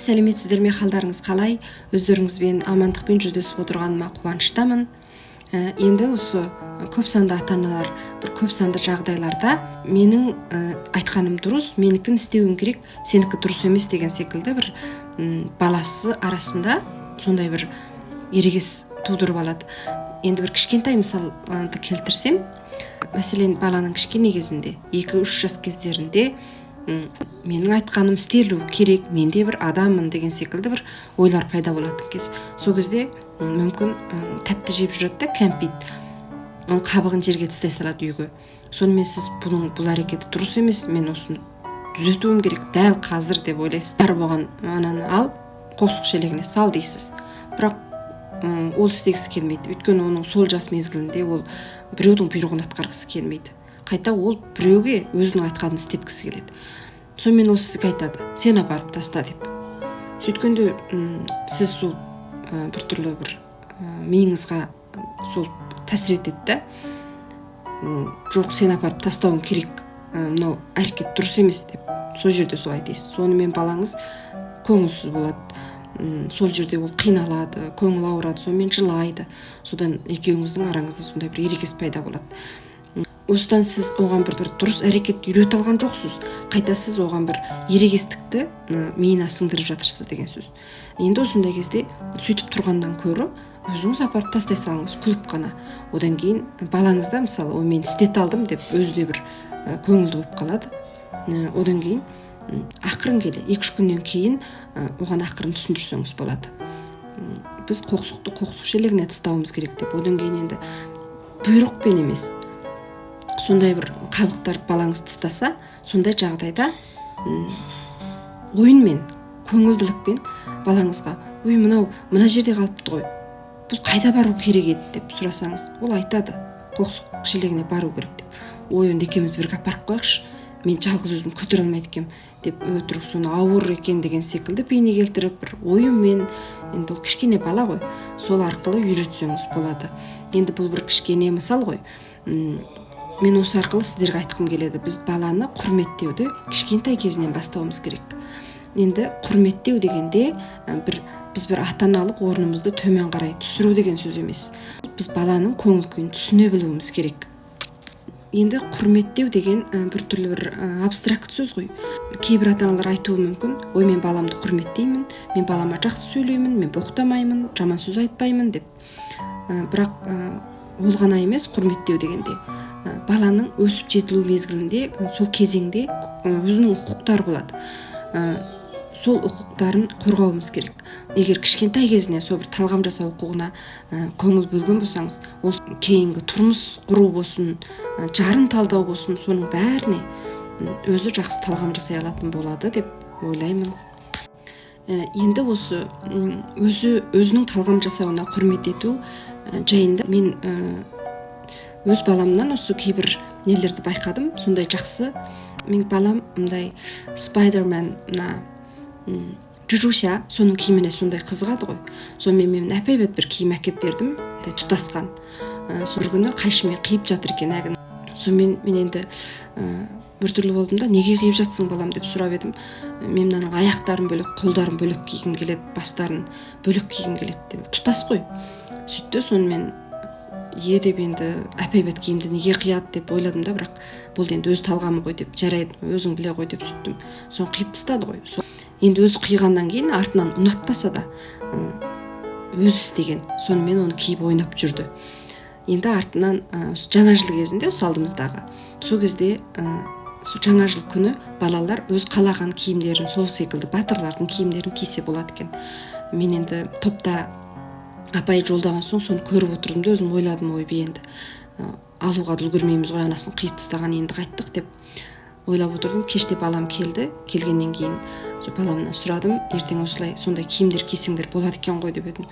Сәлеметсіздер ме, қалдарыңыз қалай? Өздеріңізбен амандықпен жүздесіп отырғаныма қуаныштамын. Енді осы көп санды ата-аналар бір көп санды жағдайларда менің айтқаным дұрыс, менікін істеуім керек, сенікі дұрыс емес деген секілді бір баласы арасында сондай бір ерегес тудырып алады. Енді бір кішкентай мысалды келтірсем, мәселен баланың кішкене кезінде 2-3 жас кездерінде менің айтқаным істелу керек, мен де бір адаммын деген секілді бір ойлар пайда болатын кез. Сол кезде мүмкін тәтті жеп жүреді да, кәмпит, оның қабығын жерге тастай салады үйге. Сонымен сіз бұл әрекеті дұрыс емес, мен осыны түзетуім керек дәл қазір деп ойлайсыз. Оған ананы ал, қоқсық шелегіне сал дейсіз. Бірақ ол істегісі келмейді. Өйткені оның сол жас мезгілінде ол біреудің бұйрығын атқарғысы келмейді. Қайта ол біреуге өзінің айтқанын істеткісі келеді. Сонымен ол сізге айтады, сен апарып таста деп. Сөйткенде сіз сол біртүрлі бір миыңызға сол тәсір етеді да, жоқ, сен апарып тастауың керек, мынау әрекет дұрыс емес деп, сол жерде солай дейсіз. Сонымен балаңыз көңілсіз болады. Сол жерде ол қиналады, көңіл ауырады, сонымен жылайды. Содан екеуіңіздің араңызда сондай бір ерегес пайда болады. Осыдан сіз оған бір дұрыс әрекет үйрете алған жоқсыз. Қайта сіз оған бір ерегестікті миына сіңдіріп жатырсыз деген сөз. Енді осындай кезде сөйтіп тұрғаннан көрі өзіңіз апарып тастай салыңыз, күліп қана. Одан кейін балаңызда мысалы, мен істете алдым деп өзі де бір көңілді болып қалады. Одан кейін ақырын келе 2-3 күннен кейін оған ақырын түсіндірсеңіз болады. Біз қоқсықты қоқсық шелегіне тастауымыз керек деп. Одан кейін енді бұйрықпен емес, сондай бір қабықтар балаңыз тастаса, сондай жағдайда ойынмен, көңілділікпен балаңызға, мына жерде қалыпты ғой, бұл қайда бару керек еді деп сұрасаңыз, ол айтады, қоқсық шелегіне бару керек деп. Онда екеуміз бірге апарып қояйықшы, мен жалғыз өзім көтере алмайды екем деп өтірік соны ауыр екен деген секілді бейне келтіріп бір ойынмен, енді ол кішкене бала ғой, сол арқылы үйретсеңіз болады. Енді бұл бір кішкене мысал ғой. Мен осы арқылы сіздерге айтқым келеді, біз баланы құрметтеуді кішкентай кезінен бастауымыз керек. Енді құрметтеу дегенде біз бір ата-аналық орнымызды төмен қарай түсіру деген сөз емес. Біз баланың көңіл күйін түсіне білуіміз керек. Енді құрметтеу деген біртүрлі бір абстракт сөз ғой. Кейбір ата-аналар айтуы мүмкін, ой, мен баламды құрметтеймін, мен балама жақсы сөйлеймін, мен боқтамаймын, жаман сөз айтпаймын деп. Бірақ ол ғана емес құрметтеу дегенде. Баланың өсіп жетілу мезгілінде, сол кезеңде өзінің құқықтары болады. Сол құқықтарын қорғауымыз керек. Егер кішкентай кезіне сол бір талғам жасау құқығына көңіл бөлген болсаңыз, ол кейінгі тұрмыс құру болсын, жарын талдау болсын, соның бәріне өзі жақсы талғам жасай алатын болады деп ойлаймын. Енді осы өзінің талғам жасауына құрмет ету жайында мен өз баламнан осы кейбір нелерді байқадым, сондай жақсы. Мен балам мындай Спайдермен, Жужуся, соның киіміне сондай қызығады ғой. Сонымен мен әп-әйбат бір киім әкеп бердім, тұтасқан. Сол күні қайшымен қиып жатыр екен әгін. Сонымен мен енді біртүрлі болдым да, неге қиып жатсың балам деп сұрап едім. Мен мынаның аяқтарын бөлек, қолдарын бөлек кигім келеді, бастарын бөлек кигім келеді деп. Тұтас қой. Сөйтті, сонымен деп енді әп-әйбат киімді неге қияды деп ойладым да, бірақ бұл енді өз талғамы ғой деп, жарайды, өзің біле ғой деп сөйттім. Соны қиып тастады ғой. Енді өзі қиғаннан кейін артынан ұнатпаса да өзі істеген, сонымен оны киіп ойнап жүрді. Енді артынан жаңа жыл кезінде, осы алдымыздағы, сол кезде жаңа жыл күні балалар өз қалаған киімдерін, сол секілді батырлардың киімдерін кисе болады екен. Мен енді топта апай жолдаған соң соны көріп отырдым да, өзім ойладым, ойбай енді алуға үлгермейміз ғой, анасын қиып тастаған, енді қайттық деп ойлап отырдым. Кеште балам келді, келгеннен кейін баламнан сұрадым, ертең осылай сондай киімдер кисеңдер болады екен ғой деп едім.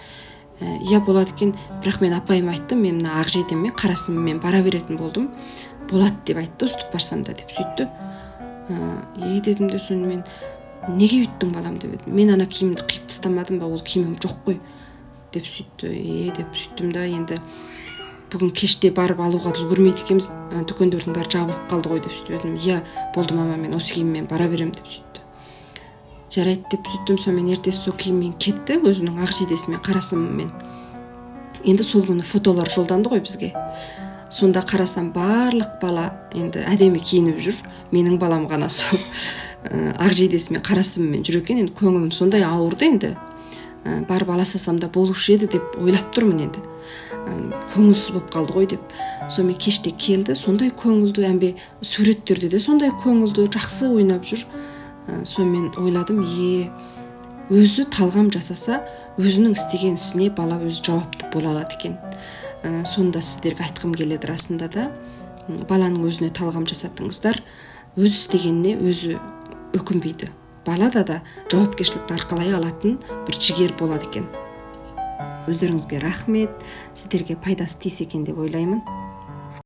Иә, болады екен, бірақ мен апайыма айттым, мен мына ақ жейдеммен қарасыммен бара беретін болдым, болады деп айтты, ұстып барсам да деп сөйтті. Дедім де, сонымен неге үйттің балам деп едім. Мен ана киімді қиып тастамадым ба, ол киімім жоқ қой деп сөйтті. Деп сөйттім да, енді бүгін кеште барып алуға үлгермейді екенбіз, дүкендердің бәрі жабылып қалды ғой деп сөйтіп едім. Иә, болды мама, мен осы киіммен бара беремін деп сөйтті. жарайды деп сөйттім. Сонымен ертесі сол киіммен кетті, өзінің ақ жейдесімен, қарасыммен. Енді сол күні фотолар жолданды ғой бізге. Сонда қарасам барлық бала енді әдемі киініп жүр. Менің балам ғана сол ақ жейдесімен, қарасыммен жүр екен. Енді көңілім сондай ауырды енді. Барып аласасам да болушы еді деп ойлап тұрмын енді. Көңілсіз болып қалды ғой деп. Сонымен кеште келді, сондай көңілді, әмбе суреттерде де сондай көңілді, жақсы ойнап жүр. Сонымен ойладым, өзі талғам жасаса, өзінің істеген ісіне бала өзі жауапты бола алады екен. Сонда сіздерге айтқым келеді расында да, баланың өзіне талғам жасатыңыздар, өз істегеніне өзі өкінбейді. Балада да жауапкершілікті арқалай алатын бір жігер болады екен. Өздеріңізге рахмет, сіздерге пайдасы тисе екен деп ойлаймын.